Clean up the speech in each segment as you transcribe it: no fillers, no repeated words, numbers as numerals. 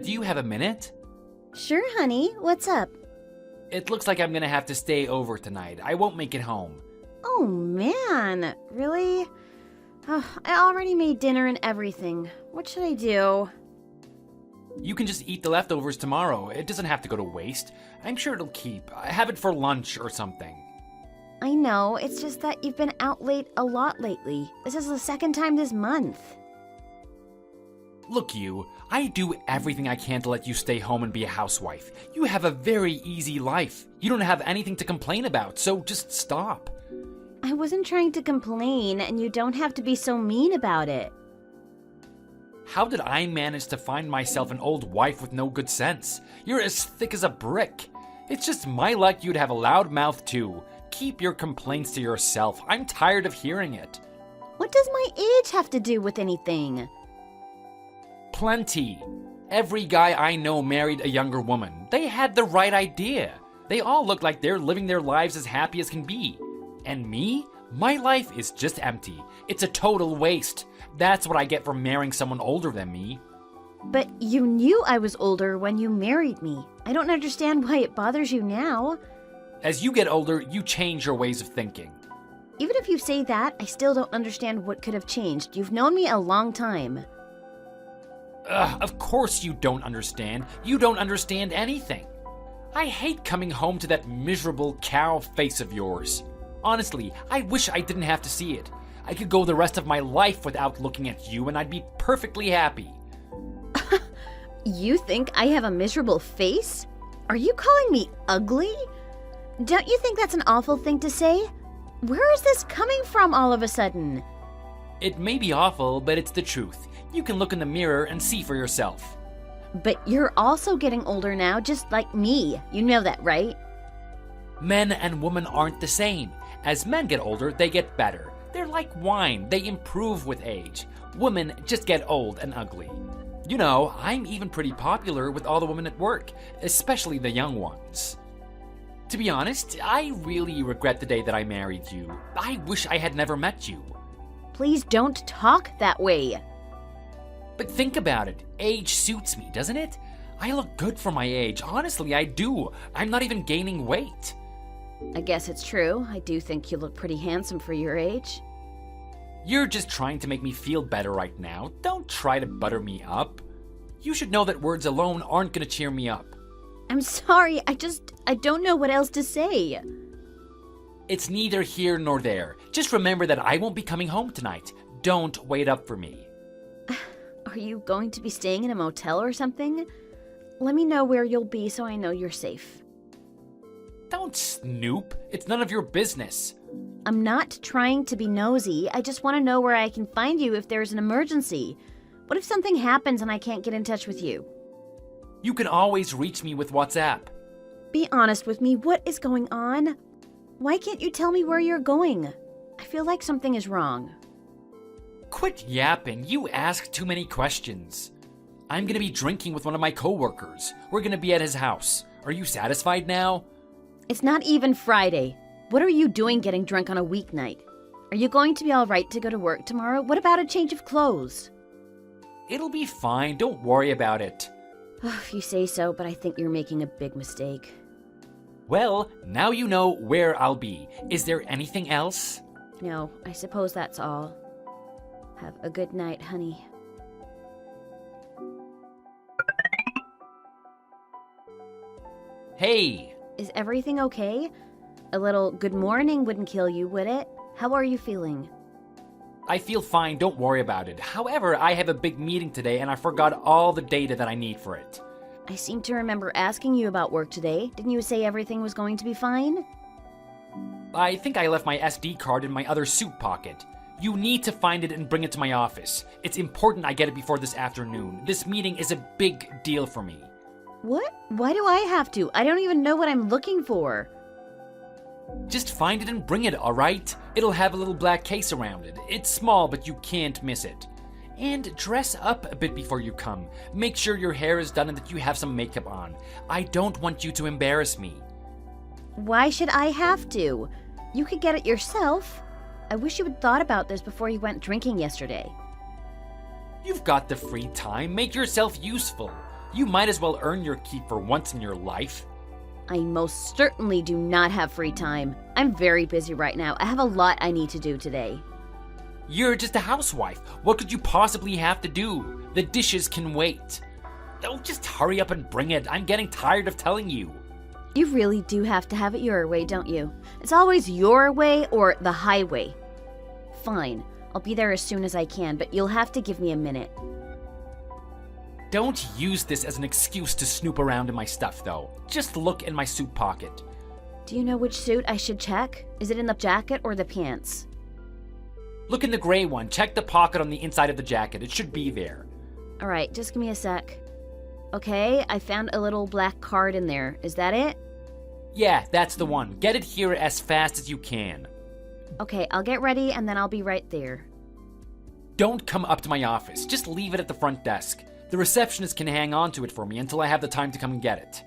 Do you have a minute? Sure, honey. What's up? It looks like I'm gonna have to stay over tonight. I won't make it home. Oh, man. Really? Oh, I already made dinner and everything. What should I do? You can just eat the leftovers tomorrow. It doesn't have to go to waste. I'm sure it'll keep. Have it for lunch or something. I know, it's just that you've been out late a lot lately. This is the second time this month. Look, I do everything I can to let you stay home and be a housewife. You have a very easy life. You don't have anything to complain about, so just stop. I wasn't trying to complain, and you don't have to be so mean about it. How did I manage to find myself an old wife with no good sense? You're as thick as a brick. It's just my luck you'd have a loud mouth too. Keep your complaints to yourself. I'm tired of hearing it. What does my age have to do with anything? Plenty. Every guy I know married a younger woman. They had the right idea. They all look like they're living their lives as happy as can be. And me? My life is just empty. It's a total waste. That's what I get for marrying someone older than me. But you knew I was older when you married me. I don't understand why it bothers you now. As you get older, you change your ways of thinking. Even if you say that, I still don't understand what could have changed. You've known me a long time. Of course you don't understand. You don't understand anything. I hate coming home to that miserable cow face of yours. Honestly, I wish I didn't have to see it. I could go the rest of my life without looking at you and I'd be perfectly happy. You think I have a miserable face? Are you calling me ugly? Don't you think that's an awful thing to say? Where is this coming from all of a sudden? It may be awful, but it's the truth. You can look in the mirror and see for yourself. But you're also getting older now, just like me. You know that, right? Men and women aren't the same. As men get older, they get better. They're like wine. They improve with age. Women just get old and ugly. You know, I'm even pretty popular with all the women at work, especially the young ones. To be honest, I really regret the day that I married you. I wish I had never met you. Please don't talk that way. But think about it. Age suits me, doesn't it? I look good for my age. Honestly, I do. I'm not even gaining weight. I guess it's true. I do think you look pretty handsome for your age. You're just trying to make me feel better right now. Don't try to butter me up. You should know that words alone aren't gonna cheer me up. I'm sorry, I don't know what else to say. It's neither here nor there. Just remember that I won't be coming home tonight. Don't wait up for me. Are you going to be staying in a motel or something? Let me know where you'll be so I know you're safe. Don't snoop. It's none of your business. I'm not trying to be nosy. I just want to know where I can find you if there's an emergency. What if something happens and I can't get in touch with you? You can always reach me with WhatsApp. Be honest with me. What is going on? Why can't you tell me where you're going? I feel like something is wrong. Quit yapping. You ask too many questions. I'm gonna be drinking with one of my coworkers. We're gonna be at his house. Are you satisfied now? It's not even Friday. What are you doing getting drunk on a weeknight? Are you going to be all right to go to work tomorrow? What about a change of clothes? It'll be fine. Don't worry about it. If you say so, but I think you're making a big mistake. Well, now you know where I'll be. Is there anything else? No, I suppose that's all. Have a good night, honey. Hey! Is everything okay? A little good morning wouldn't kill you, would it? How are you feeling? I feel fine, don't worry about it. However, I have a big meeting today and I forgot all the data that I need for it. I seem to remember asking you about work today. Didn't you say everything was going to be fine? I think I left my SD card in my other suit pocket. You need to find it and bring it to my office. It's important I get it before this afternoon. This meeting is a big deal for me. What? Why do I have to? I don't even know what I'm looking for. Just find it and bring it, alright? It'll have a little black case around it. It's small, but you can't miss it. And dress up a bit before you come. Make sure your hair is done and that you have some makeup on. I don't want you to embarrass me. Why should I have to? You could get it yourself. I wish you had thought about this before you went drinking yesterday. You've got the free time. Make yourself useful. You might as well earn your keep for once in your life. I most certainly do not have free time. I'm very busy right now. I have a lot I need to do today. You're just a housewife. What could you possibly have to do? The dishes can wait. Oh, just hurry up and bring it. I'm getting tired of telling you. You really do have to have it your way, don't you? It's always your way or the highway. Fine, I'll be there as soon as I can, but you'll have to give me a minute. Don't use this as an excuse to snoop around in my stuff, though. Just look in my suit pocket. Do you know which suit I should check? Is it in the jacket or the pants? Look in the gray one. Check the pocket on the inside of the jacket. It should be there. All right, just give me a sec. Okay, I found a little black card in there. Is that it? Yeah, that's the one. Get it here as fast as you can. Okay, I'll get ready and then I'll be right there. Don't come up to my office. Just leave it at the front desk. The receptionist can hang on to it for me until I have the time to come and get it.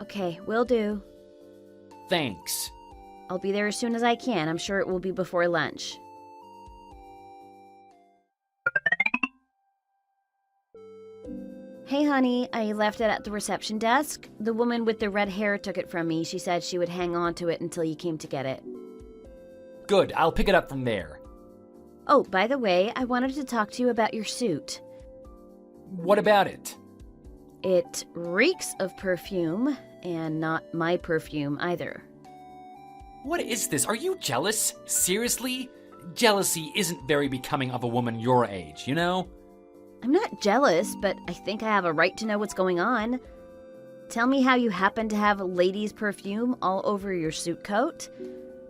Okay, will do. Thanks. I'll be there as soon as I can. I'm sure it will be before lunch. Hey honey, I left it at the reception desk. The woman with the red hair took it from me. She said she would hang on to it until you came to get it. Good, I'll pick it up from there. Oh, by the way, I wanted to talk to you about your suit. What about it? It reeks of perfume, and not my perfume either. What is this? Are you jealous? Seriously? Jealousy isn't very becoming of a woman your age, you know? I'm not jealous, but I think I have a right to know what's going on. Tell me how you happen to have ladies' perfume all over your suit coat.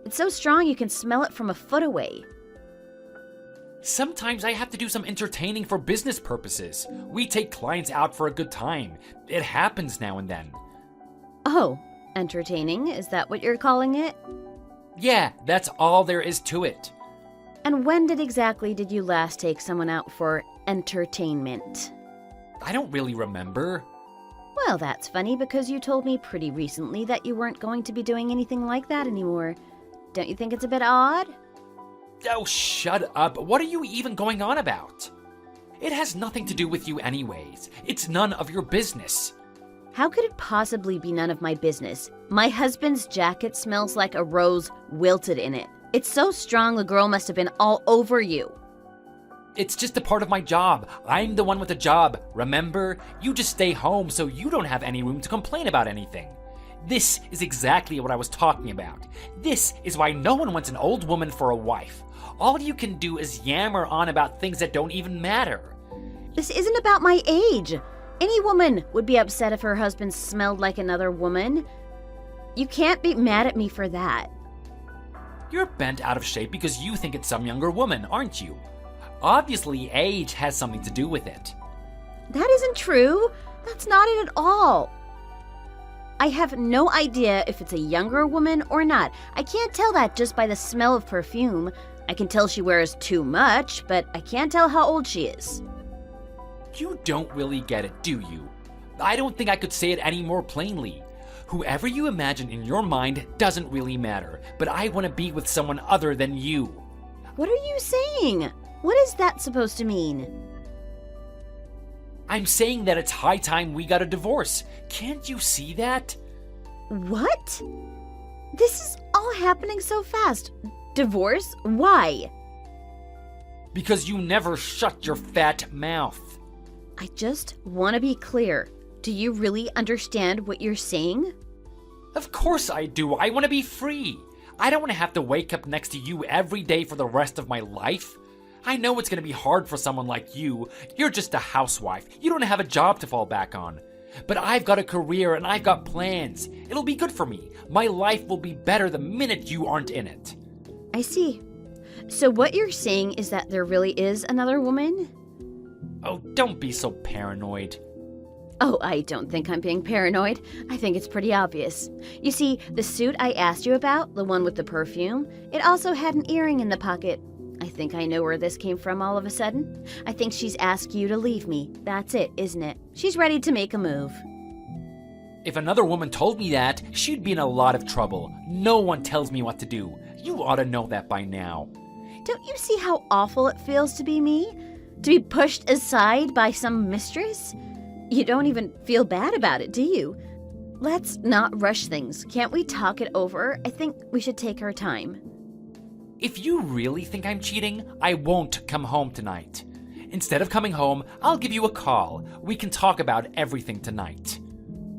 It's so strong you can smell it from a foot away. Sometimes I have to do some entertaining for business purposes. We take clients out for a good time. It happens now and then. Oh, entertaining? Is that what you're calling it? Yeah, that's all there is to it. And when exactly did you last take someone out for entertainment? I don't really remember. Well, that's funny because you told me pretty recently that you weren't going to be doing anything like that anymore. Don't you think it's a bit odd? Oh, shut up. What are you even going on about? It has nothing to do with you anyways. It's none of your business. How could it possibly be none of my business? My husband's jacket smells like a rose wilted in it. It's so strong the girl must have been all over you. It's just a part of my job. I'm the one with the job, remember? You just stay home so you don't have any room to complain about anything. This is exactly what I was talking about. This is why no one wants an old woman for a wife. All you can do is yammer on about things that don't even matter. This isn't about my age. Any woman would be upset if her husband smelled like another woman. You can't be mad at me for that. You're bent out of shape because you think it's some younger woman, aren't you? Obviously, age has something to do with it. That isn't true. That's not it at all. I have no idea if it's a younger woman or not. I can't tell that just by the smell of perfume. I can tell she wears too much, but I can't tell how old she is. You don't really get it, do you? I don't think I could say it any more plainly. Whoever you imagine in your mind doesn't really matter, but I want to be with someone other than you. What are you saying? What is that supposed to mean? I'm saying that it's high time we got a divorce. Can't you see that? What? This is all happening so fast. Divorce? Why? Because you never shut your fat mouth. I just want to be clear. Do you really understand what you're saying? Of course I do. I want to be free. I don't want to have to wake up next to you every day for the rest of my life. I know it's going to be hard for someone like you. You're just a housewife. You don't have a job to fall back on. But I've got a career and I've got plans. It'll be good for me. My life will be better the minute you aren't in it. I see. So what you're saying is that there really is another woman? Oh, don't be so paranoid. Oh, I don't think I'm being paranoid. I think it's pretty obvious. You see, the suit I asked you about, the one with the perfume, it also had an earring in the pocket. I think I know where this came from all of a sudden. I think she's asked you to leave me. That's it, isn't it? She's ready to make a move. If another woman told me that, she'd be in a lot of trouble. No one tells me what to do. You ought to know that by now. Don't you see how awful it feels to be me? To be pushed aside by some mistress? You don't even feel bad about it, do you? Let's not rush things. Can't we talk it over? I think we should take our time. If you really think I'm cheating, I won't come home tonight. Instead of coming home, I'll give you a call. We can talk about everything tonight.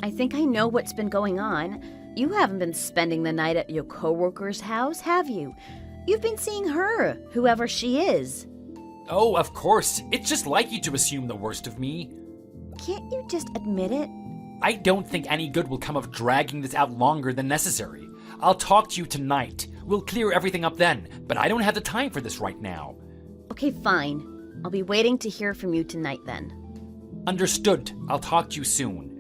I think I know what's been going on. You haven't been spending the night at your coworker's house, have you? You've been seeing her, whoever she is. Oh, of course. It's just like you to assume the worst of me. Can't you just admit it? I don't think any good will come of dragging this out longer than necessary. I'll talk to you tonight. We'll clear everything up then, but I don't have the time for this right now. Okay, fine. I'll be waiting to hear from you tonight then. Understood. I'll talk to you soon.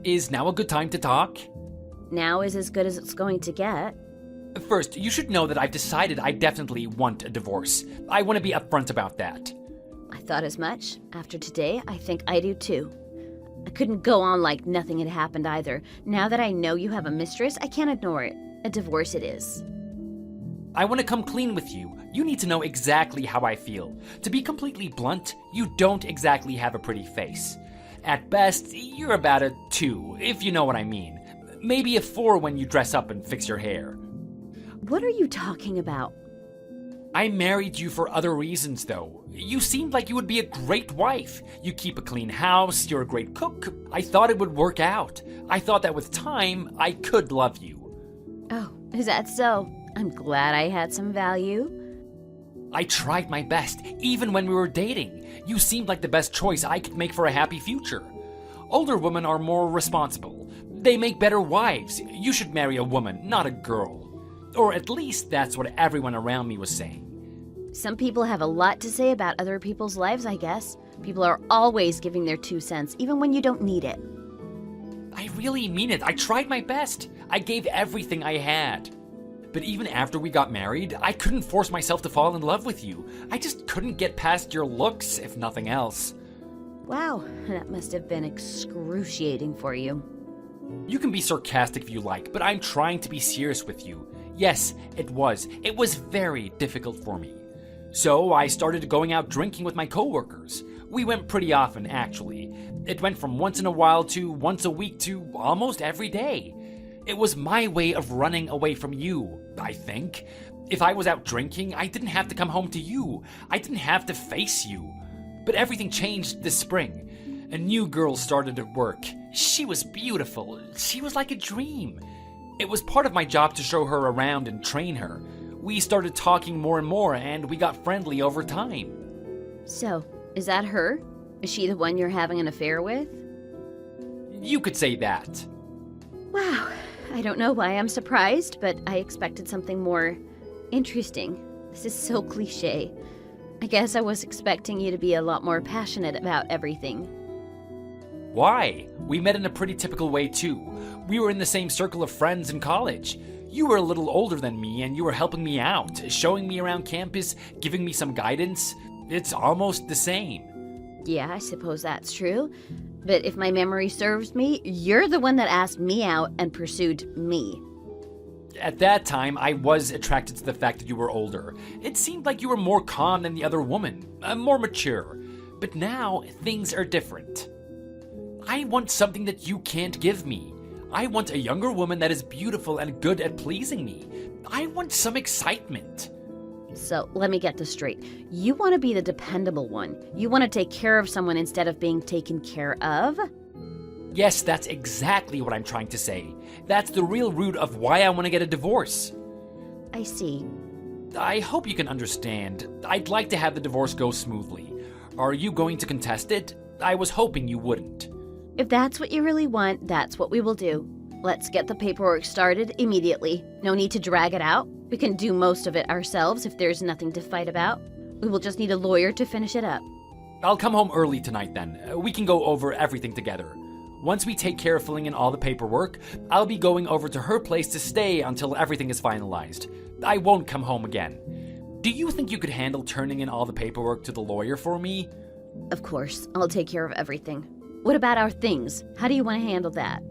Is now a good time to talk? Now is as good as it's going to get. First, you should know that I've decided I definitely want a divorce. I want to be upfront about that. I thought as much. After today, I think I do too. I couldn't go on like nothing had happened either. Now that I know you have a mistress, I can't ignore it. A divorce it is. I want to come clean with you. You need to know exactly how I feel. To be completely blunt, you don't exactly have a pretty face. At best, you're about a 2, if you know what I mean. Maybe a 4 when you dress up and fix your hair. What are you talking about? I married you for other reasons, though. You seemed like you would be a great wife. You keep a clean house, you're a great cook. I thought it would work out. I thought that with time, I could love you. Oh, is that so? I'm glad I had some value. I tried my best, even when we were dating. You seemed like the best choice I could make for a happy future. Older women are more responsible. They make better wives. You should marry a woman, not a girl. Or at least that's what everyone around me was saying. Some people have a lot to say about other people's lives, I guess. People are always giving their 2 cents, even when you don't need it. I really mean it. I tried my best. I gave everything I had. But even after we got married, I couldn't force myself to fall in love with you. I just couldn't get past your looks, if nothing else. Wow, that must have been excruciating for you. You can be sarcastic if you like, but I'm trying to be serious with you. Yes, it was. It was very difficult for me. So I started going out drinking with my coworkers. We went pretty often, actually. It went from once in a while to once a week to almost every day. It was my way of running away from you, I think. If I was out drinking, I didn't have to come home to you. I didn't have to face you. But everything changed this spring. A new girl started at work. She was beautiful. She was like a dream. It was part of my job to show her around and train her. We started talking more and more, and we got friendly over time. So, is that her? Is she the one you're having an affair with? You could say that. Wow, I don't know why I'm surprised, but I expected something more interesting. This is so cliche. I guess I was expecting you to be a lot more passionate about everything. Why? We met in a pretty typical way too. We were in the same circle of friends in college. You were a little older than me and you were helping me out, showing me around campus, giving me some guidance. It's almost the same. Yeah, I suppose that's true. But if my memory serves me, you're the one that asked me out and pursued me. At that time, I was attracted to the fact that you were older. It seemed like you were more calm than the other woman, more mature. But now, things are different. I want something that you can't give me. I want a younger woman that is beautiful and good at pleasing me. I want some excitement. So, let me get this straight. You want to be the dependable one. You want to take care of someone instead of being taken care of? Yes, that's exactly what I'm trying to say. That's the real root of why I want to get a divorce. I see. I hope you can understand. I'd like to have the divorce go smoothly. Are you going to contest it? I was hoping you wouldn't. If that's what you really want, that's what we will do. Let's get the paperwork started immediately. No need to drag it out. We can do most of it ourselves if there's nothing to fight about. We will just need a lawyer to finish it up. I'll come home early tonight then. We can go over everything together. Once we take care of filling in all the paperwork, I'll be going over to her place to stay until everything is finalized. I won't come home again. Do you think you could handle turning in all the paperwork to the lawyer for me? Of course, I'll take care of everything. What about our things? How do you want to handle that?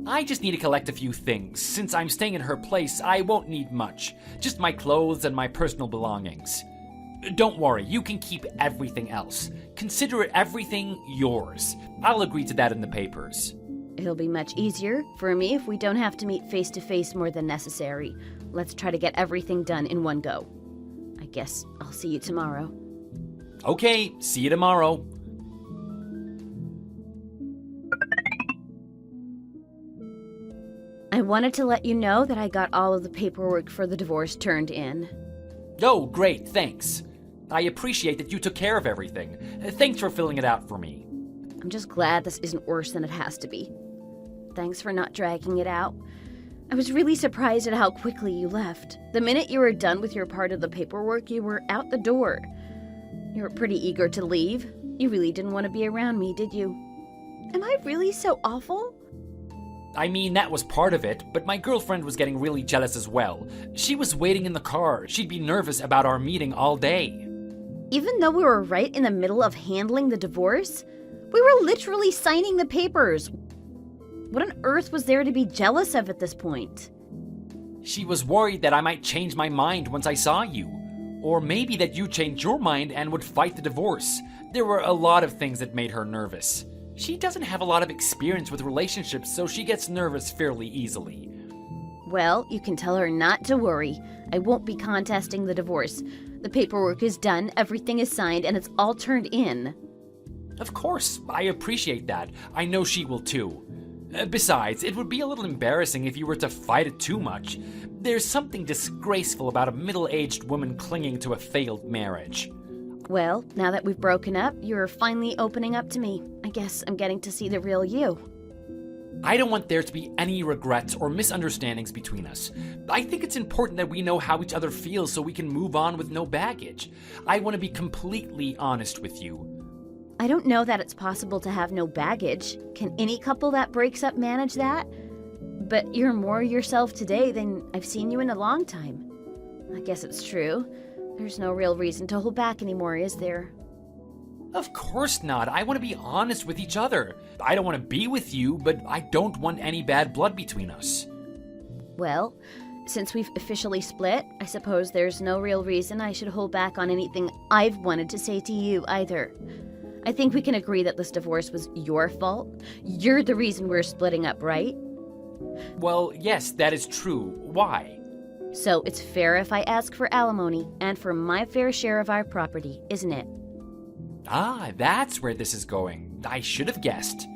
I just need to collect a few things. Since I'm staying in her place, I won't need much. Just my clothes and my personal belongings. Don't worry, you can keep everything else. Consider everything yours. I'll agree to that in the papers. It'll be much easier for me if we don't have to meet face to face more than necessary. Let's try to get everything done in one go. I guess I'll see you tomorrow. Okay, see you tomorrow. I wanted to let you know that I got all of the paperwork for the divorce turned in. Oh, great, thanks. I appreciate that you took care of everything. Thanks for filling it out for me. I'm just glad this isn't worse than it has to be. Thanks for not dragging it out. I was really surprised at how quickly you left. The minute you were done with your part of the paperwork, you were out the door. You were pretty eager to leave. You really didn't want to be around me, did you? Am I really so awful? I mean, that was part of it, but my girlfriend was getting really jealous as well. She was waiting in the car. She'd be nervous about our meeting all day. Even though we were right in the middle of handling the divorce, we were literally signing the papers. What on earth was there to be jealous of at this point? She was worried that I might change my mind once I saw you. Or maybe that you changed your mind and would fight the divorce. There were a lot of things that made her nervous. She doesn't have a lot of experience with relationships, so she gets nervous fairly easily. Well, you can tell her not to worry. I won't be contesting the divorce. The paperwork is done, everything is signed, and it's all turned in. Of course, I appreciate that. I know she will too. Besides, it would be a little embarrassing if you were to fight it too much. There's something disgraceful about a middle-aged woman clinging to a failed marriage. Well, now that we've broken up, you're finally opening up to me. I guess I'm getting to see the real you. I don't want there to be any regrets or misunderstandings between us. I think it's important that we know how each other feels so we can move on with no baggage. I want to be completely honest with you. I don't know that it's possible to have no baggage. Can any couple that breaks up manage that? But you're more yourself today than I've seen you in a long time. I guess it's true. There's no real reason to hold back anymore, is there? Of course not. I want to be honest with each other. I don't want to be with you, but I don't want any bad blood between us. Well, since we've officially split, I suppose there's no real reason I should hold back on anything I've wanted to say to you either. I think we can agree that this divorce was your fault. You're the reason we're splitting up, right? Well, yes, that is true. Why? So it's fair if I ask for alimony and for my fair share of our property, isn't it? Ah, that's where this is going. I should have guessed.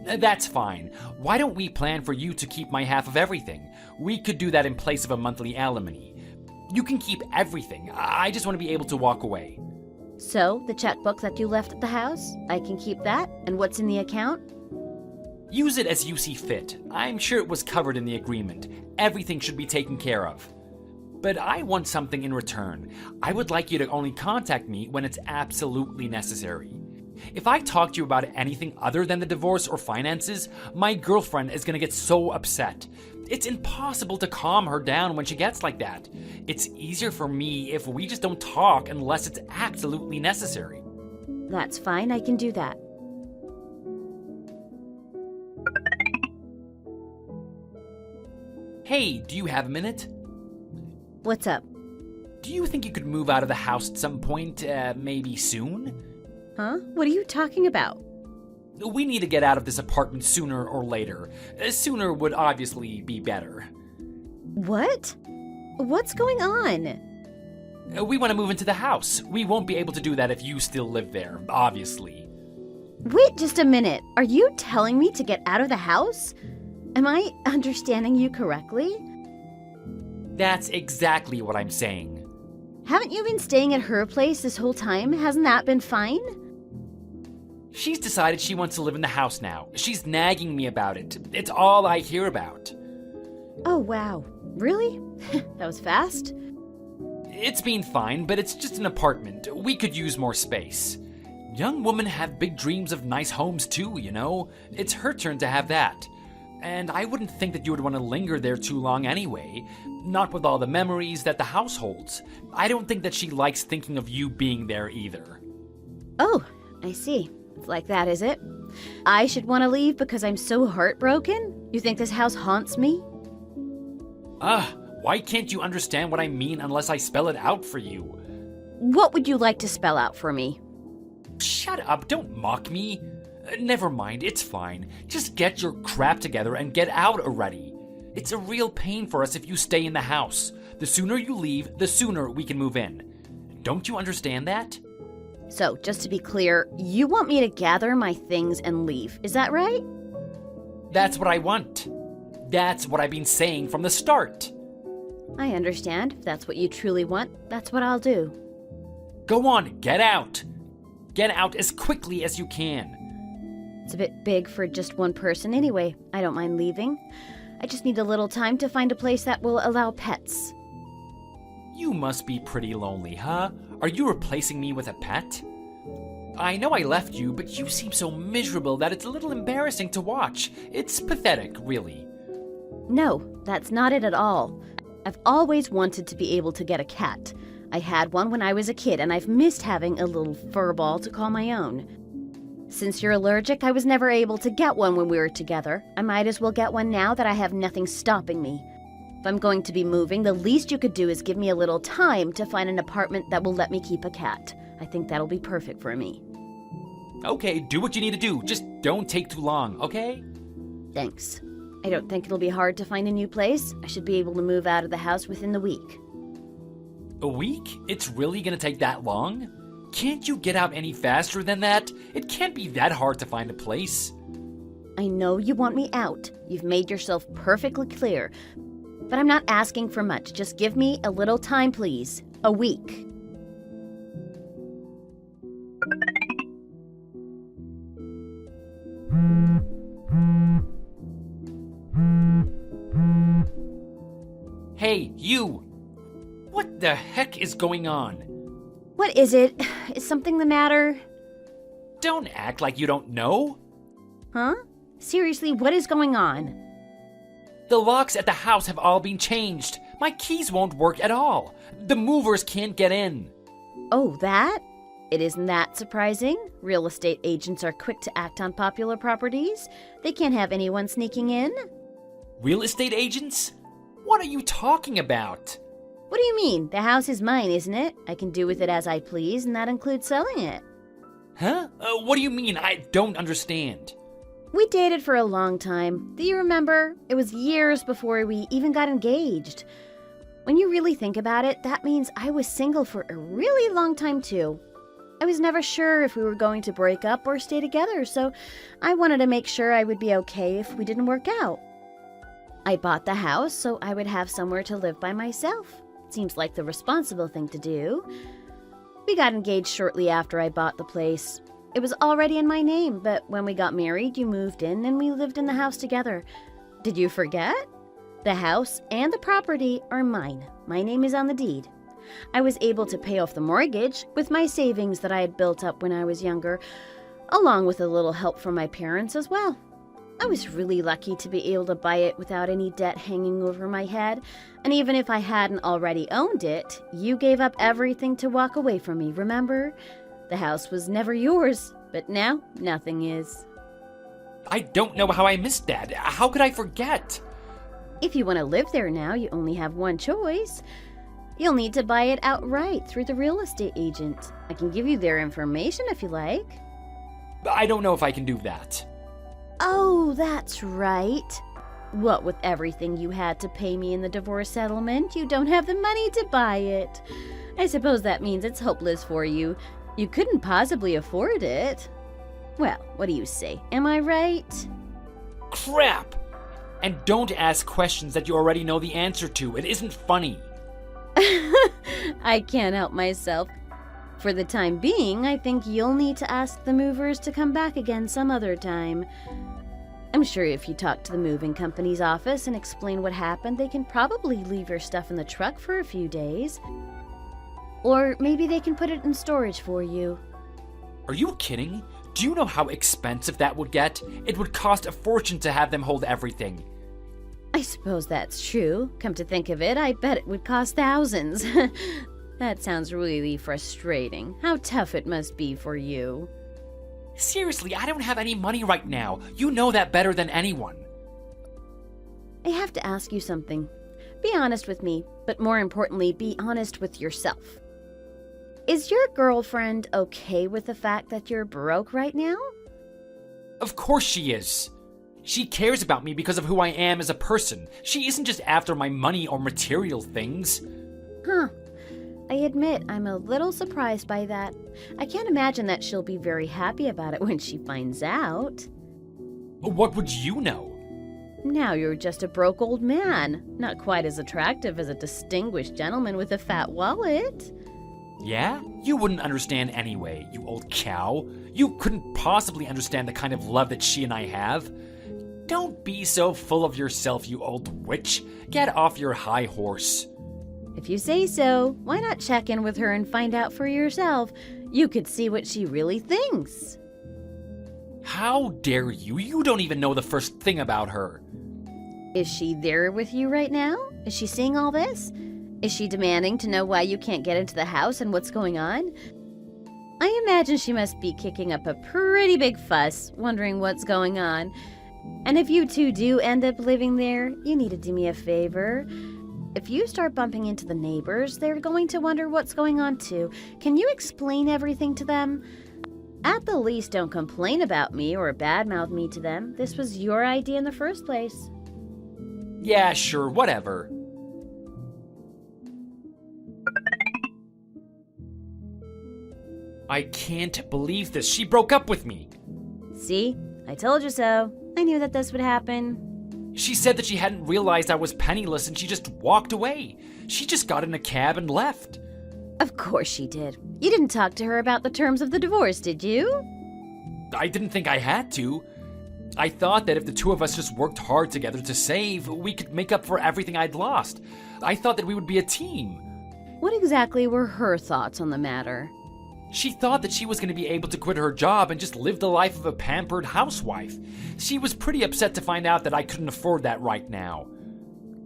That's fine. Why don't we plan for you to keep my half of everything? We could do that in place of a monthly alimony. You can keep everything. I just want to be able to walk away. So, the checkbook that you left at the house, I can keep that? And what's in the account? Use it as you see fit. I'm sure it was covered in the agreement. Everything should be taken care of. But I want something in return. I would like you to only contact me when it's absolutely necessary. If I talk to you about anything other than the divorce or finances, my girlfriend is going to get so upset. It's impossible to calm her down when she gets like that. It's easier for me if we just don't talk unless it's absolutely necessary. That's fine, I can do that. Hey, do you have a minute? What's up? Do you think you could move out of the house at some point, maybe soon? Huh? What are you talking about? We need to get out of this apartment sooner or later. Sooner would obviously be better. What? What's going on? We want to move into the house. We won't be able to do that if you still live there, obviously. Wait just a minute. Are you telling me to get out of the house? Am I understanding you correctly? That's exactly what I'm saying. Haven't you been staying at her place this whole time? Hasn't that been fine? She's decided she wants to live in the house now. She's nagging me about it. It's all I hear about. Oh, wow. Really? That was fast. It's been fine, but it's just an apartment. We could use more space. Young women have big dreams of nice homes too, you know? It's her turn to have that. And I wouldn't think that you would want to linger there too long anyway. Not with all the memories that the house holds. I don't think that she likes thinking of you being there either. Oh, I see. It's like that, is it? I should want to leave because I'm so heartbroken? You think this house haunts me? Why can't you understand what I mean unless I spell it out for you? What would you like to spell out for me? Shut up, don't mock me. Never mind, it's fine. Just get your crap together and get out already. It's a real pain for us if you stay in the house. The sooner you leave, the sooner we can move in. Don't you understand that? So, just to be clear, you want me to gather my things and leave, is that right? That's what I want. That's what I've been saying from the start. I understand. If that's what you truly want, that's what I'll do. Go on, get out. Get out as quickly as you can. It's a bit big for just one person anyway. I don't mind leaving. I just need a little time to find a place that will allow pets. You must be pretty lonely, huh? Are you replacing me with a pet? I know I left you, but you seem so miserable that it's a little embarrassing to watch. It's pathetic, really. No, that's not it at all. I've always wanted to be able to get a cat. I had one when I was a kid, and I've missed having a little fur ball to call my own. Since you're allergic, I was never able to get one when we were together. I might as well get one now that I have nothing stopping me. If I'm going to be moving, the least you could do is give me a little time to find an apartment that will let me keep a cat. I think that'll be perfect for me. Okay, do what you need to do. Just don't take too long, okay? Thanks. I don't think it'll be hard to find a new place. I should be able to move out of the house within the week. A week? It's really gonna take that long? Can't you get out any faster than that? It can't be that hard to find a place. I know you want me out. You've made yourself perfectly clear. But I'm not asking for much. Just give me a little time, please. A week. Hey, you! What the heck is going on? What is it? Is something the matter? Don't act like you don't know. Huh? Seriously, what is going on? The locks at the house have all been changed. My keys won't work at all. The movers can't get in. Oh, that? It isn't that surprising. Real estate agents are quick to act on popular properties. They can't have anyone sneaking in. Real estate agents? What are you talking about? What do you mean? The house is mine, isn't it? I can do with it as I please, and that includes selling it. Huh? What do you mean? I don't understand. We dated for a long time. Do you remember? It was years before we even got engaged. When you really think about it, that means I was single for a really long time too. I was never sure if we were going to break up or stay together, so I wanted to make sure I would be okay if we didn't work out. I bought the house so I would have somewhere to live by myself. Seems like the responsible thing to do. We got engaged shortly after I bought the place. It was already in my name, but when we got married, you moved in and we lived in the house together. Did you forget? The house and the property are mine. My name is on the deed. I was able to pay off the mortgage with my savings that I had built up when I was younger, along with a little help from my parents as well. I was really lucky to be able to buy it without any debt hanging over my head, and even if I hadn't already owned it, you gave up everything to walk away from me, remember? The house was never yours, but now nothing is. I don't know how I missed that. How could I forget? If you want to live there now, you only have one choice. You'll need to buy it outright through the real estate agent. I can give you their information if you like. I don't know if I can do that. Oh, that's right. What with everything you had to pay me in the divorce settlement, you don't have the money to buy it. I suppose that means it's hopeless for you. You couldn't possibly afford it. Well, what do you say? Am I right? Crap! And don't ask questions that you already know the answer to. It isn't funny. I can't help myself. For the time being, I think you'll need to ask the movers to come back again some other time. I'm sure if you talk to the moving company's office and explain what happened, they can probably leave your stuff in the truck for a few days. Or maybe they can put it in storage for you. Are you kidding? Do you know how expensive that would get? It would cost a fortune to have them hold everything. I suppose that's true. Come to think of it, I bet it would cost thousands. That sounds really frustrating. How tough it must be for you. Seriously, I don't have any money right now. You know that better than anyone. I have to ask you something. Be honest with me, but more importantly, be honest with yourself. Is your girlfriend okay with the fact that you're broke right now? Of course she is. She cares about me because of who I am as a person. She isn't just after my money or material things. Huh. I admit I'm a little surprised by that. I can't imagine that she'll be very happy about it when she finds out. What would you know? Now you're just a broke old man, not quite as attractive as a distinguished gentleman with a fat wallet. Yeah? You wouldn't understand anyway, you old cow. You couldn't possibly understand the kind of love that she and I have. Don't be so full of yourself, you old witch. Get off your high horse. If you say so, why not check in with her and find out for yourself? You could see what she really thinks. How dare you? You don't even know the first thing about her. Is she there with you right now? Is she seeing all this? Is she demanding to know why you can't get into the house and what's going on? I imagine she must be kicking up a pretty big fuss, wondering what's going on. And if you two do end up living there, you need to do me a favor. If you start bumping into the neighbors, they're going to wonder what's going on too. Can you explain everything to them? At the least, don't complain about me or badmouth me to them. This was your idea in the first place. Yeah, sure, whatever. I can't believe this. She broke up with me. See? I told you so. I knew that this would happen. She said that she hadn't realized I was penniless and she just walked away. She just got in a cab and left. Of course she did. You didn't talk to her about the terms of the divorce, did you? I didn't think I had to. I thought that if the two of us just worked hard together to save, we could make up for everything I'd lost. I thought that we would be a team. What exactly were her thoughts on the matter? She thought that she was going to be able to quit her job and just live the life of a pampered housewife. She was pretty upset to find out that I couldn't afford that right now.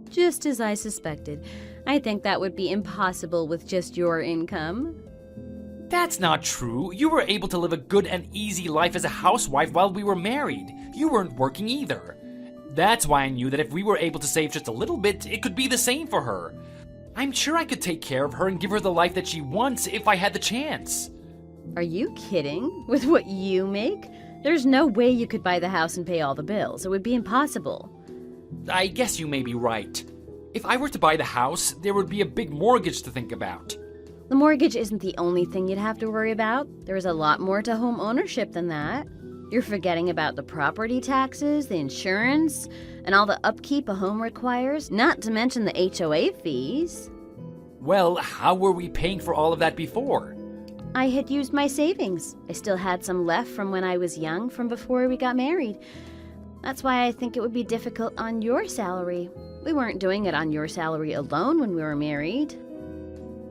Just as I suspected. I think that would be impossible with just your income. That's not true. You were able to live a good and easy life as a housewife while we were married. You weren't working either. That's why I knew that if we were able to save just a little bit, it could be the same for her. I'm sure I could take care of her and give her the life that she wants if I had the chance. Are you kidding? With what you make? There's no way you could buy the house and pay all the bills. It would be impossible. I guess you may be right. If I were to buy the house, there would be a big mortgage to think about. The mortgage isn't the only thing you'd have to worry about. There is a lot more to home ownership than that. You're forgetting about the property taxes, the insurance, and all the upkeep a home requires, not to mention the HOA fees. Well, how were we paying for all of that before? I had used my savings. I still had some left from when I was young, from before we got married. That's why I think it would be difficult on your salary. We weren't doing it on your salary alone when we were married.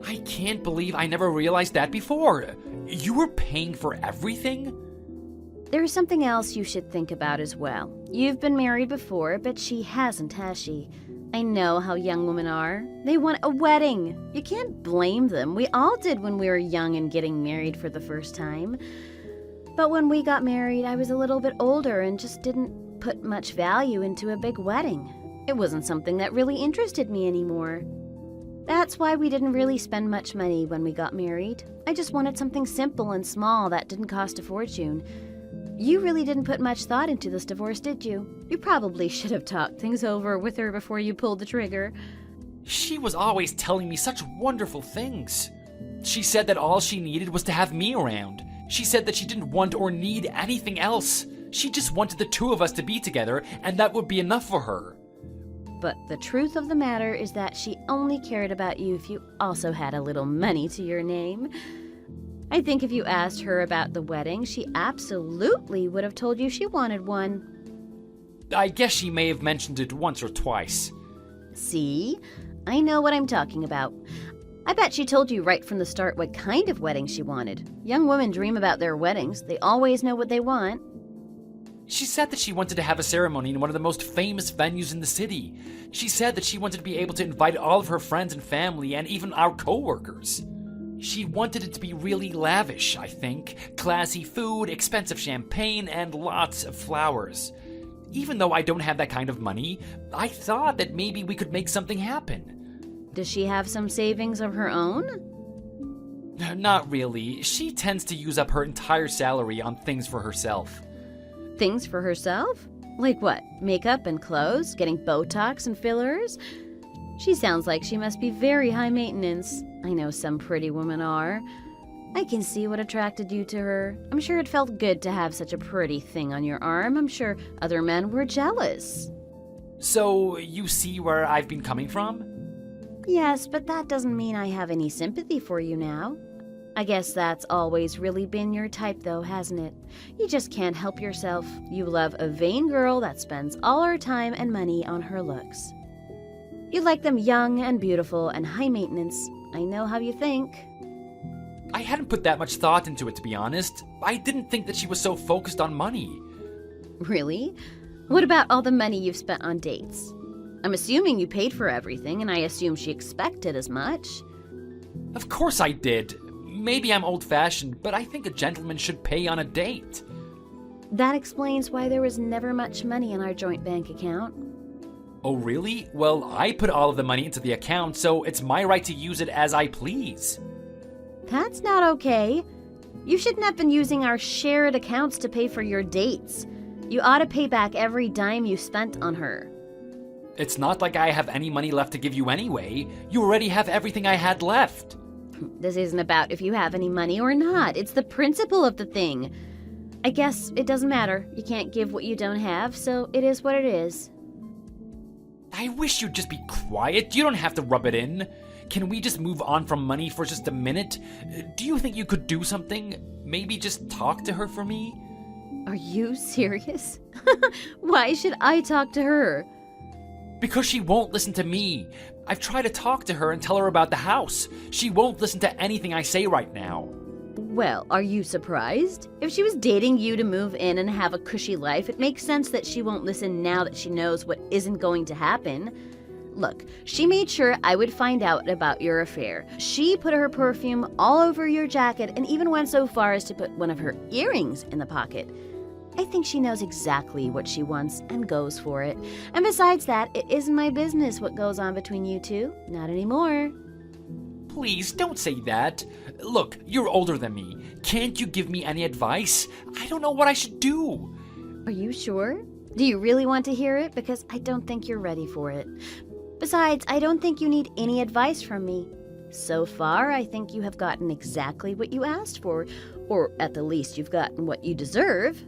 I can't believe I never realized that before. You were paying for everything? There's something else you should think about as well. You've been married before, but she hasn't, has she? I know how young women are. They want a wedding. You can't blame them. We all did when we were young and getting married for the first time. But when we got married, I was a little bit older and just didn't put much value into a big wedding. It wasn't something that really interested me anymore. That's why we didn't really spend much money when we got married. I just wanted something simple and small that didn't cost a fortune. You really didn't put much thought into this divorce, did you? You probably should have talked things over with her before you pulled the trigger. She was always telling me such wonderful things. She said that all she needed was to have me around. She said that she didn't want or need anything else. She just wanted the two of us to be together, and that would be enough for her. But the truth of the matter is that she only cared about you if you also had a little money to your name. I think if you asked her about the wedding, she absolutely would have told you she wanted one. I guess she may have mentioned it once or twice. See? I know what I'm talking about. I bet she told you right from the start what kind of wedding she wanted. Young women dream about their weddings. They always know what they want. She said that she wanted to have a ceremony in one of the most famous venues in the city. She said that she wanted to be able to invite all of her friends and family and even our co-workers. She wanted it to be really lavish, I think. Classy food, expensive champagne, and lots of flowers. Even though I don't have that kind of money, I thought that maybe we could make something happen. Does she have some savings of her own? Not really. She tends to use up her entire salary on things for herself. Things for herself? Like what? Makeup and clothes? Getting Botox and fillers? She sounds like she must be very high maintenance. I know some pretty women are. I can see what attracted you to her. I'm sure it felt good to have such a pretty thing on your arm. I'm sure other men were jealous. So, you see where I've been coming from? Yes, but that doesn't mean I have any sympathy for you now. I guess that's always really been your type, though, hasn't it? You just can't help yourself. You love a vain girl that spends all her time and money on her looks. You like them young and beautiful and high maintenance. I know how you think. I hadn't put that much thought into it, to be honest. I didn't think that she was so focused on money. Really? What about all the money you've spent on dates? I'm assuming you paid for everything, and I assume she expected as much. Of course I did. Maybe I'm old-fashioned, but I think a gentleman should pay on a date. That explains why there was never much money in our joint bank account. Oh, really? Well, I put all of the money into the account, so it's my right to use it as I please. That's not okay. You shouldn't have been using our shared accounts to pay for your dates. You ought to pay back every dime you spent on her. It's not like I have any money left to give you anyway. You already have everything I had left. This isn't about if you have any money or not. It's the principle of the thing. I guess it doesn't matter. You can't give what you don't have, so it is what it is. I wish you'd just be quiet. You don't have to rub it in. Can we just move on from money for just a minute? Do you think you could do something? Maybe just talk to her for me? Are you serious? Why should I talk to her? Because she won't listen to me. I've tried to talk to her and tell her about the house. She won't listen to anything I say right now. Well, are you surprised? If she was dating you to move in and have a cushy life, it makes sense that she won't listen now that she knows what isn't going to happen. Look, she made sure I would find out about your affair. She put her perfume all over your jacket and even went so far as to put one of her earrings in the pocket. I think she knows exactly what she wants and goes for it. And besides that, it isn't my business what goes on between you two. Not anymore. Please, don't say that. Look, you're older than me. Can't you give me any advice? I don't know what I should do. Are you sure? Do you really want to hear it? Because I don't think you're ready for it. Besides, I don't think you need any advice from me. So far, I think you have gotten exactly what you asked for. Or at the least, you've gotten what you deserve.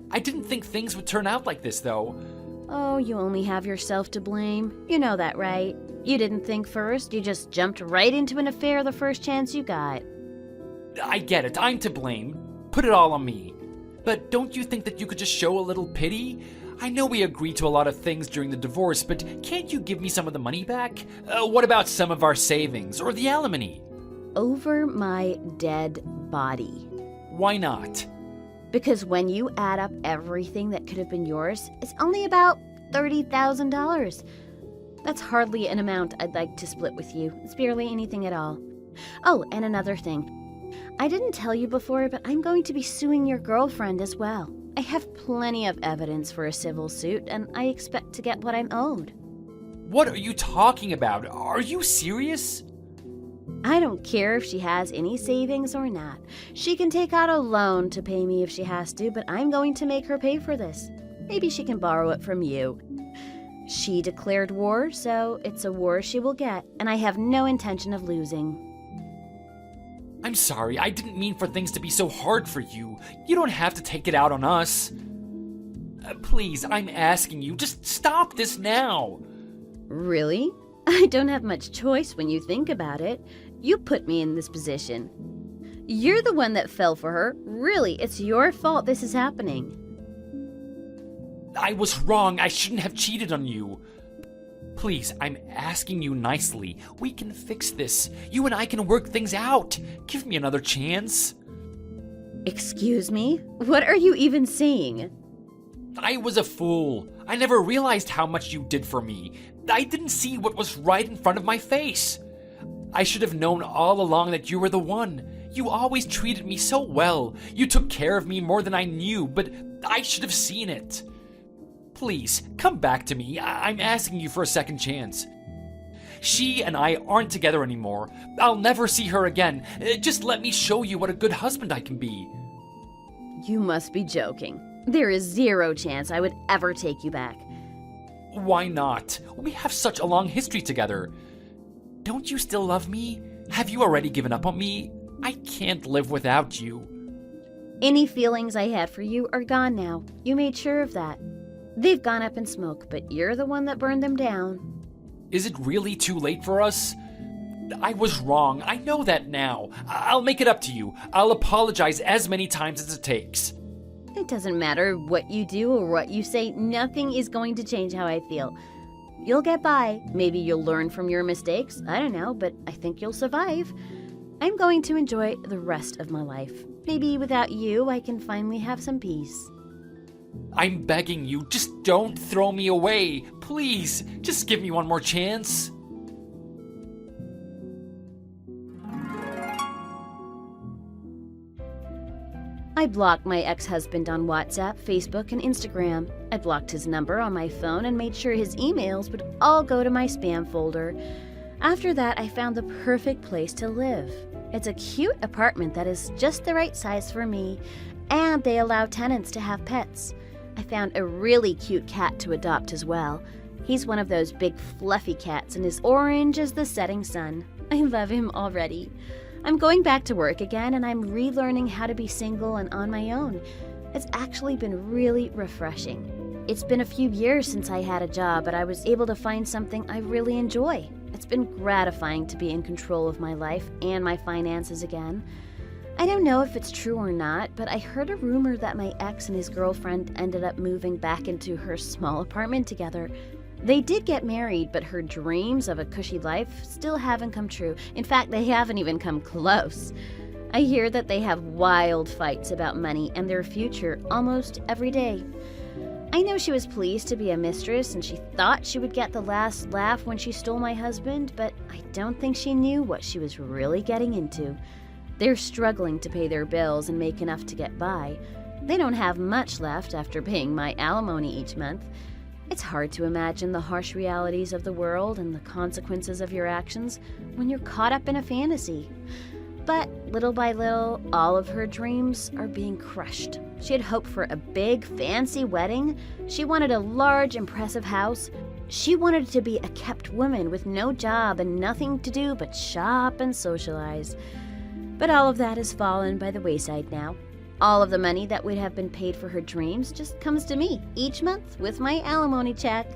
I didn't think things would turn out like this, though. Oh, you only have yourself to blame. You know that, right? You didn't think first. You just jumped right into an affair the first chance you got. I get it. I'm to blame. Put it all on me. But don't you think that you could just show a little pity? I know we agreed to a lot of things during the divorce, but can't you give me some of the money back? What about some of our savings or the alimony? Over my dead body. Why not? Because when you add up everything that could have been yours, it's only about $30,000. That's hardly an amount I'd like to split with you. It's barely anything at all. Oh, and another thing. I didn't tell you before, but I'm going to be suing your girlfriend as well. I have plenty of evidence for a civil suit, and I expect to get what I'm owed. What are you talking about? Are you serious? I don't care if she has any savings or not. She can take out a loan to pay me if she has to, but I'm going to make her pay for this. Maybe she can borrow it from you. She declared war, so it's a war she will get, and I have no intention of losing. I'm sorry, I didn't mean for things to be so hard for you. You don't have to take it out on us. Please, I'm asking you, just stop this now. Really? I don't have much choice when you think about it. You put me in this position. You're the one that fell for her. Really, it's your fault this is happening. I was wrong. I shouldn't have cheated on you. Please, I'm asking you nicely. We can fix this. You and I can work things out. Give me another chance. Excuse me? What are you even saying? I was a fool. I never realized how much you did for me. I didn't see what was right in front of my face. I should have known all along that you were the one. You always treated me so well. You took care of me more than I knew, but I should have seen it. Please, come back to me. I'm asking you for a second chance. She and I aren't together anymore. I'll never see her again. Just let me show you what a good husband I can be. You must be joking. There is zero chance I would ever take you back. Why not? We have such a long history together. Don't you still love me? Have you already given up on me? I can't live without you. Any feelings I had for you are gone now. You made sure of that. They've gone up in smoke, but you're the one that burned them down. Is it really too late for us? I was wrong. I know that now. I'll make it up to you. I'll apologize as many times as it takes. It doesn't matter what you do or what you say. Nothing is going to change how I feel. You'll get by. Maybe you'll learn from your mistakes. I don't know, but I think you'll survive. I'm going to enjoy the rest of my life. Maybe without you, I can finally have some peace. I'm begging you, just don't throw me away. Please, just give me one more chance. I blocked my ex-husband on WhatsApp, Facebook, and Instagram. I blocked his number on my phone and made sure his emails would all go to my spam folder. After that, I found the perfect place to live. It's a cute apartment that is just the right size for me, and they allow tenants to have pets. I found a really cute cat to adopt as well. He's one of those big fluffy cats and is orange as the setting sun. I love him already. I'm going back to work again and I'm relearning how to be single and on my own. It's actually been really refreshing. It's been a few years since I had a job, but I was able to find something I really enjoy. It's been gratifying to be in control of my life and my finances again. I don't know if it's true or not, but I heard a rumor that my ex and his girlfriend ended up moving back into her small apartment together. They did get married, but her dreams of a cushy life still haven't come true. In fact, they haven't even come close. I hear that they have wild fights about money and their future almost every day. I know she was pleased to be a mistress and she thought she would get the last laugh when she stole my husband, but I don't think she knew what she was really getting into. They're struggling to pay their bills and make enough to get by. They don't have much left after paying my alimony each month. It's hard to imagine the harsh realities of the world and the consequences of your actions when you're caught up in a fantasy. But little by little, all of her dreams are being crushed. She had hoped for a big, fancy wedding. She wanted a large, impressive house. She wanted to be a kept woman with no job and nothing to do but shop and socialize. But all of that has fallen by the wayside now. All of the money that would have been paid for her dreams just comes to me each month with my alimony check.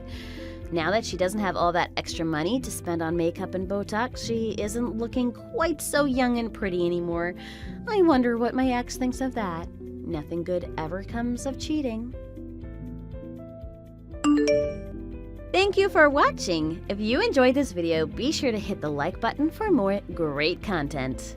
Now that she doesn't have all that extra money to spend on makeup and Botox, she isn't looking quite so young and pretty anymore. I wonder what my ex thinks of that. Nothing good ever comes of cheating. Thank you for watching. If you enjoyed this video, be sure to hit the like button for more great content.